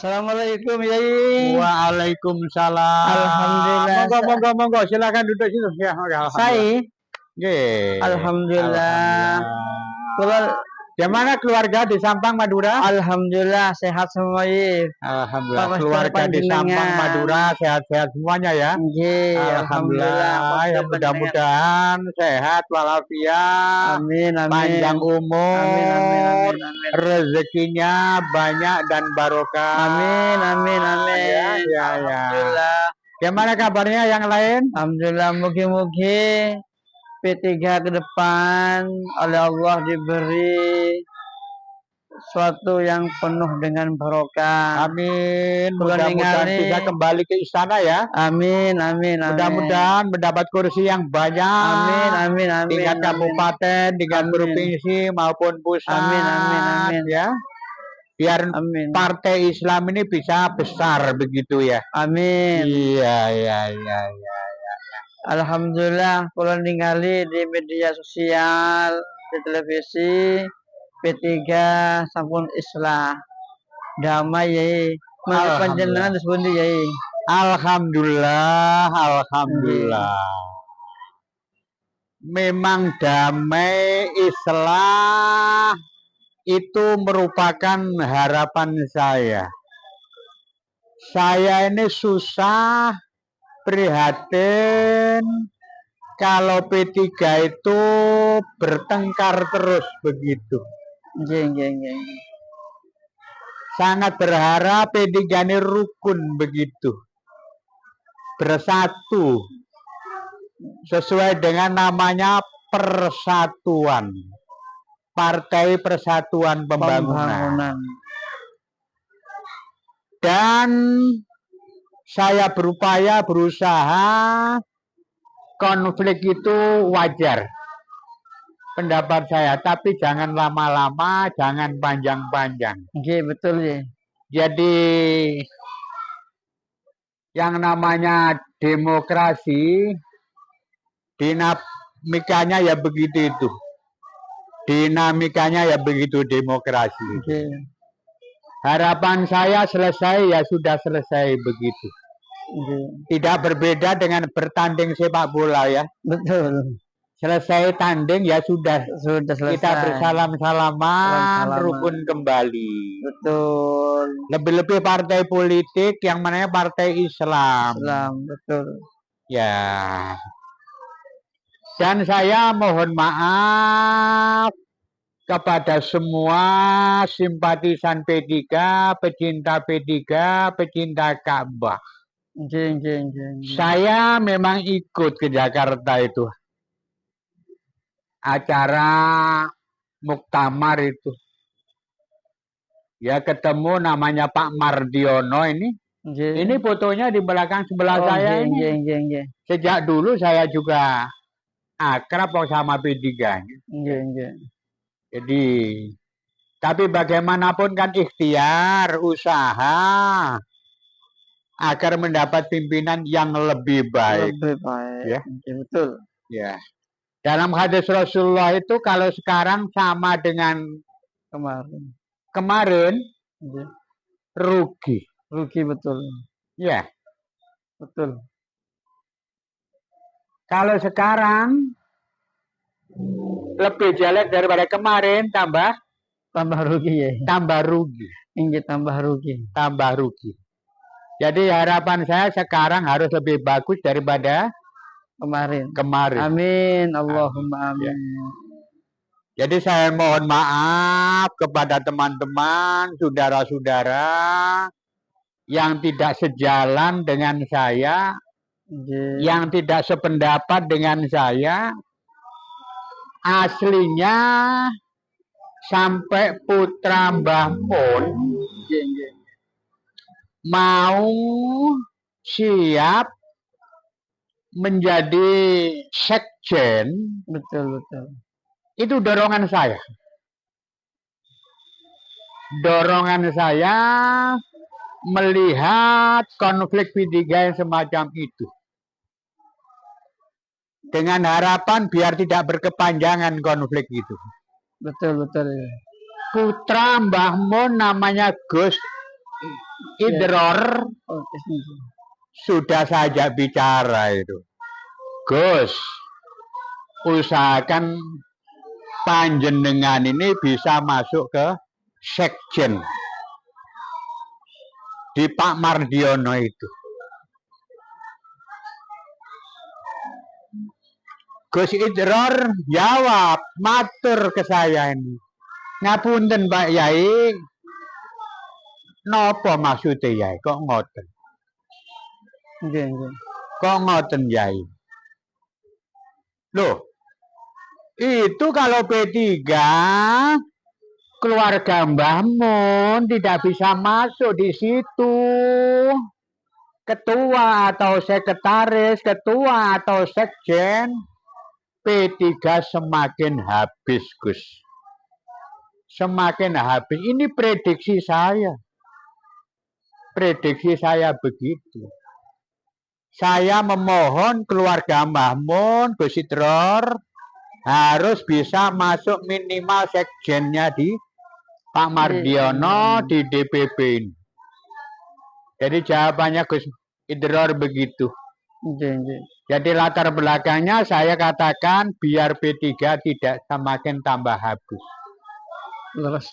Assalamualaikum Yai. Waalaikumsalam. Alhamdulillah. Monggo, silakan duduk situ ya. Saya Nggih. Alhamdulillah. Gimana keluarga di Sampang Madura? Alhamdulillah sehat semua Yai. Alhamdulillah keluarga di Sampang Madura sehat-sehat semuanya ya. Alhamdulillah. Ya, mudah-mudahan sehat walafiat. Amin. Panjang umur. Amin. Rezekinya banyak dan barokah. Amin. Ya. Alhamdulillah. Gimana kabarnya yang lain? Alhamdulillah, mugi-mugi P3 ke depan oleh Allah diberi suatu yang penuh dengan barokah. Amin. Mudah-mudahan bisa kembali ke istana ya. Amin. Mudah-mudahan mendapat kursi yang banyak. Amin. Tingkat kabupaten, tingkat provinsi maupun pusat. Amin. Ya. Biar partai Islam ini bisa besar begitu ya. Amin. Iya. Alhamdulillah, kalau ningali di media sosial, di televisi, P3 sampun islah damai Yai. Mas panjenengan disebut Yai. Alhamdulillah. Memang damai islah itu merupakan harapan saya. Saya ini susah prihatin kalau P3 itu bertengkar terus begitu. Sangat berharap P3 ini rukun begitu. Bersatu. Sesuai dengan namanya persatuan. Partai Persatuan Pembangunan. Dan saya berusaha konflik itu wajar. Pendapat saya, tapi jangan lama-lama, jangan panjang-panjang. Oke, betul ya. Jadi yang namanya demokrasi dinamikanya ya begitu itu. Dinamikanya ya begitu demokrasi. Okay. Harapan saya selesai ya sudah selesai begitu. Okay. Tidak berbeda dengan bertanding sepak bola ya. Betul. Selesai tanding ya sudah selesai. Kita bersalam-salaman, rukun kembali. Betul. Lebih-lebih partai politik yang mana partai Islam. Betul. Ya. Dan saya mohon maaf kepada semua simpatisan P3, pecinta P3, pecinta Ka'bah. Saya memang ikut ke Jakarta itu. Acara muktamar itu. Ya ketemu namanya Pak Mardiono ini. Ini fotonya di belakang sebelah saya ini. Sejak dulu saya juga akrab sama P3. Jadi, tapi bagaimanapun kan ikhtiar, usaha agar mendapat pimpinan yang lebih baik. Ya. Betul. Ya. Dalam hadis Rasulullah itu kalau sekarang sama dengan kemarin rugi. Rugi betul. Ya. Betul. Kalau sekarang lebih jelek daripada kemarin, tambah rugi ya. Tambah rugi. Tambah rugi. Jadi harapan saya sekarang harus lebih bagus daripada kemarin. Amin. Allahumma amin. Ya. Jadi saya mohon maaf kepada teman-teman, saudara-saudara yang tidak sejalan dengan saya, yang tidak sependapat dengan saya. Aslinya sampai putra Mbah pun mau siap menjadi sekjen. Betul. Itu dorongan saya. Dorongan saya melihat konflik P3 yang semacam itu. Dengan harapan biar tidak berkepanjangan konflik itu. Betul. Putra Mbah Mun namanya Gus Idror Oke. sudah saja bicara itu. Gus, usahakan panjenengan ini bisa masuk ke sekjen di Pak Mardiono itu. Gus Idror jawab, matur ke saya ini. Ngapunten Pak Yai, napa maksudnya Yai? Kok ngoten? Nggih. Kok ngoten Yai? Loh, itu kalau P3 keluarga Mbah Mun tidak bisa masuk di situ. Ketua atau sekretaris, ketua atau sekjen, P3 semakin habis, Gus. Semakin habis. Ini prediksi saya. Prediksi saya begitu. Saya memohon keluarga Mbah Mun, Gus Idror, harus bisa masuk minimal sekjennya di Pak Mardiono di DPP ini. Jadi jawabannya Gus Idror begitu. Nggih. Jadi latar belakangnya saya katakan biar P3 tidak semakin tambah habis. Leres.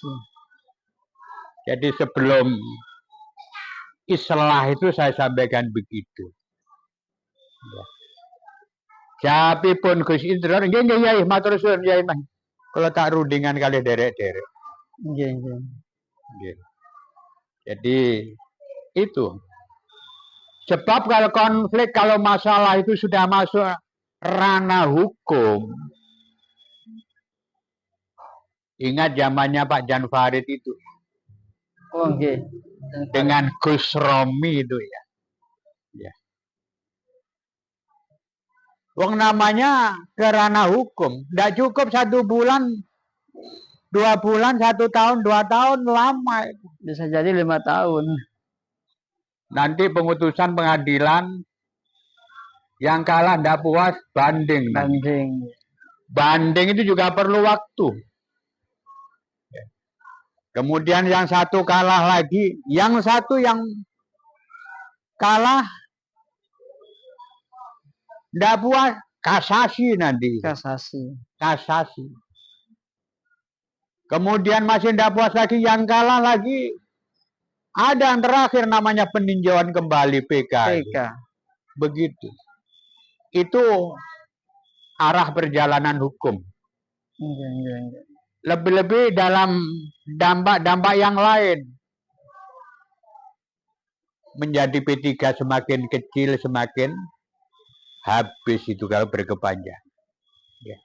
Jadi sebelum islah itu saya sampaikan begitu. Ya. Tapi pun Gus Idror, nggih Yai, matur suwun Yai Mas. Kalau tak rundingan kali derek-derek. Nggih. Jadi itu. Sebab kalau konflik, kalau masalah itu sudah masuk ranah hukum. Ingat zamannya Pak Jan Farid itu. Oh nggih. Dengan Gus Romi itu ya. Wong namanya ke ranah hukum. Tidak cukup 1 bulan, 2 bulan, 1 tahun, 2 tahun, lama. Bisa jadi 5 tahun. Nanti pengutusan pengadilan yang kalah tidak puas banding. Banding itu juga perlu waktu. Kemudian yang satu kalah lagi, yang satu yang kalah tidak puas, kasasi nanti. Kasasi. Kemudian masih tidak puas lagi, yang kalah lagi. Ada yang terakhir namanya peninjauan kembali PK. Begitu. Itu arah perjalanan hukum. Lebih-lebih dalam dampak-dampak yang lain. Menjadi P3 semakin kecil, semakin habis itu kalau berkepanjang. Ya.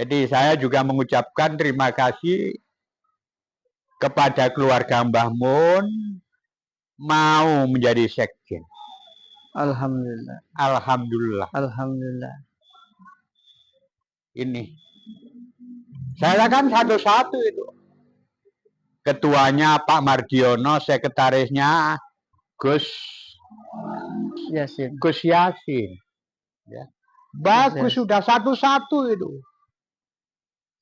Jadi saya juga mengucapkan terima kasih kepada keluarga Mbah Mun mau menjadi sekjen. Alhamdulillah. Ini saya kan satu-satu itu. Ketuanya Pak Mardiono, sekretarisnya Gus Yasin. Ya. Bagus sudah satu-satu itu.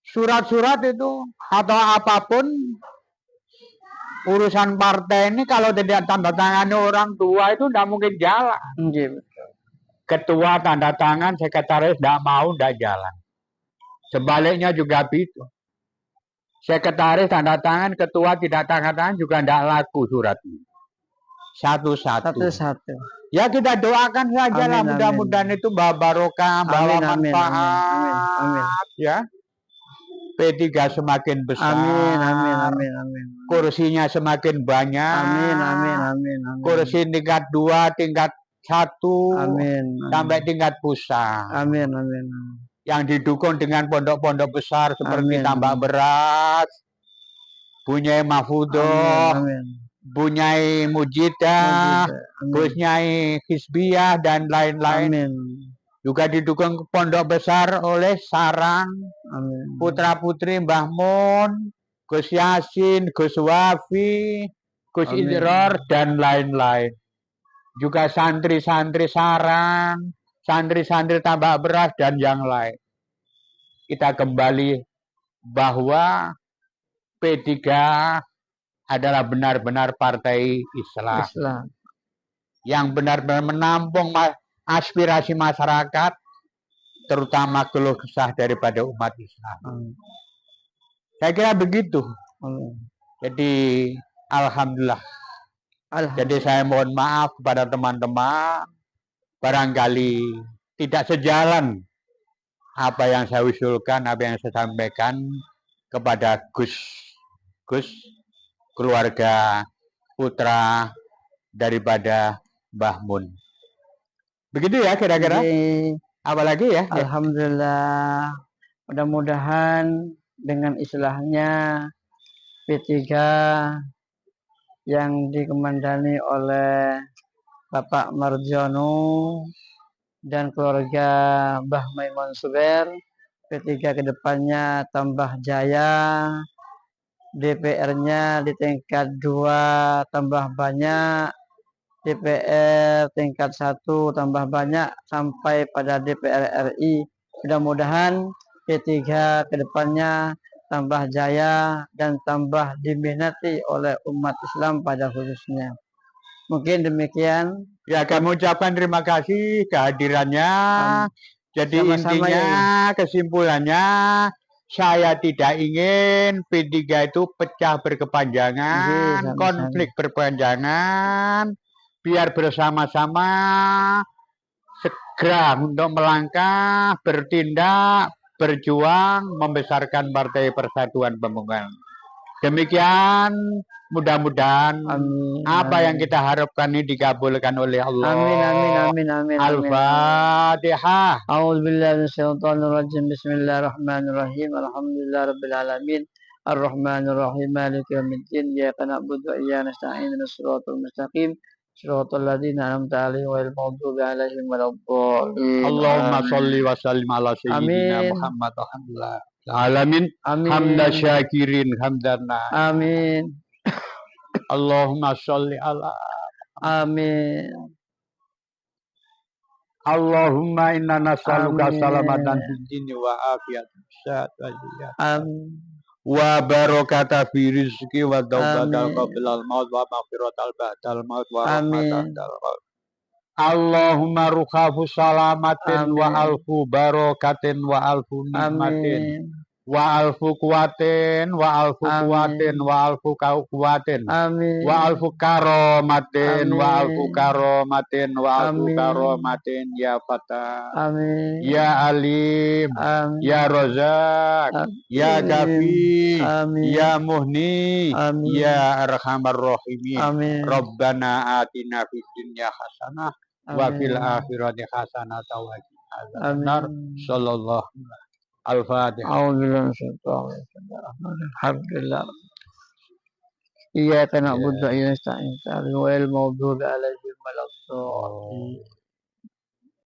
Surat-surat itu atau apapun urusan partai ini kalau tidak tanda tangan orang tua itu tidak mungkin jalan. Ketua tanda tangan, sekretaris tidak mau, tidak jalan. Sebaliknya juga begitu. Sekretaris tanda tangan, ketua tidak tanda tangan juga tidak laku suratnya. Satu-satu. Ya kita doakan saja lah, mudah-mudahan itu bawa barokah, bawa manfaat. Ya. P3 semakin besar. Amin. Kursinya semakin banyak. Amin. Kursi tingkat 2, tingkat 1, sampai tingkat pusat. Amin. Yang didukung dengan pondok-pondok besar seperti Tambak Beras, Bunyai Mahfudoh, Bunyai Mujidah, Bunyai Hizbiyah, dan lain-lain. Juga didukung pondok besar oleh Sarang, putra-putri Mbah Mun, Gus Yasin, Gus Wafi, Gus Idror, dan lain-lain. Juga santri-santri Sarang, santri-santri Tambak Beras, dan yang lain. Kita kembali bahwa P3 adalah benar-benar partai Islam. Yang benar-benar menampung aspirasi masyarakat, terutama keluh kesah daripada umat Islam. Saya kira begitu. Jadi alhamdulillah. Jadi saya mohon maaf kepada teman-teman, barangkali tidak sejalan apa yang saya usulkan, apa yang saya sampaikan kepada Gus keluarga putra daripada Mbah Mun. Begitu ya kira-kira. Apalagi ya. Alhamdulillah. Mudah-mudahan dengan islahnya P3 yang dikomandani oleh Bapak Marjono dan keluarga Mbah Maimun Suber, P3 kedepannya tambah jaya, DPR-nya di tingkat 2 tambah banyak, DPR tingkat 1 tambah banyak, sampai pada DPR RI. Mudah-mudahan P3 kedepannya tambah jaya dan tambah diminati oleh umat Islam pada khususnya. Mungkin demikian. Ya, kami ucapkan terima kasih kehadirannya. Jadi sama-sama intinya kesimpulannya, saya tidak ingin P3 itu pecah berkepanjangan, konflik berkepanjangan, biar bersama-sama segera untuk melangkah, bertindak, berjuang, membesarkan Partai Persatuan Pembangunan. Demikian, mudah-mudahan apa yang kita harapkan ini dikabulkan oleh Allah. Amin. Al-Fatihah. A'udzubillahi minasyaitonirrajim. Bismillahirrahmanirrahim. Alhamdulillahirabbil alamin. Ar-Rahmanir-Rahim. Maliki yaumiddin. Iyyaka na'budu wa iyyaka nasta'in. Ihdinas siratal mustaqim. Shiratal ladzina an'amta 'alaihim ghairil maghdubi 'alaihim waladdallin. Allahumma shalli wa sallim ala sayyidina Muhammad alhamdulillah. Alamin. Hamda syakirin hamdana. Amin. Allahumma sholli ala. Amin. Allahumma inna nas'aluka salamatan fid dini wa afiyatan sehat wa ziyad. Amin. Wa barakata fi rizqi wa taubatal qablal maut wa maghfiratal ba'dal maut wa rahmatan dal maut. Allahumma rukhafu salamatin wa alfu barakatin wa alfu nikmatin wa alfu kuwatin wa alfu kuwatin wa alfu kuwatin wa alfu karomatin wa alfu karomatin wa alfu karomatin ya Fatah, ya Alim, ya Rozak, ya Kafi, ya Muhni, ya Arhamar Rahimin. Rabbana atina fid dunya hasanah wa fil akhirati hasanah wa qina adzabannar. Sallallahu Al-Fatihah. Alhamdulillah. Iyyaka na'budu wa iyyaka nasta'in. Ihdinas siratal mustaqim.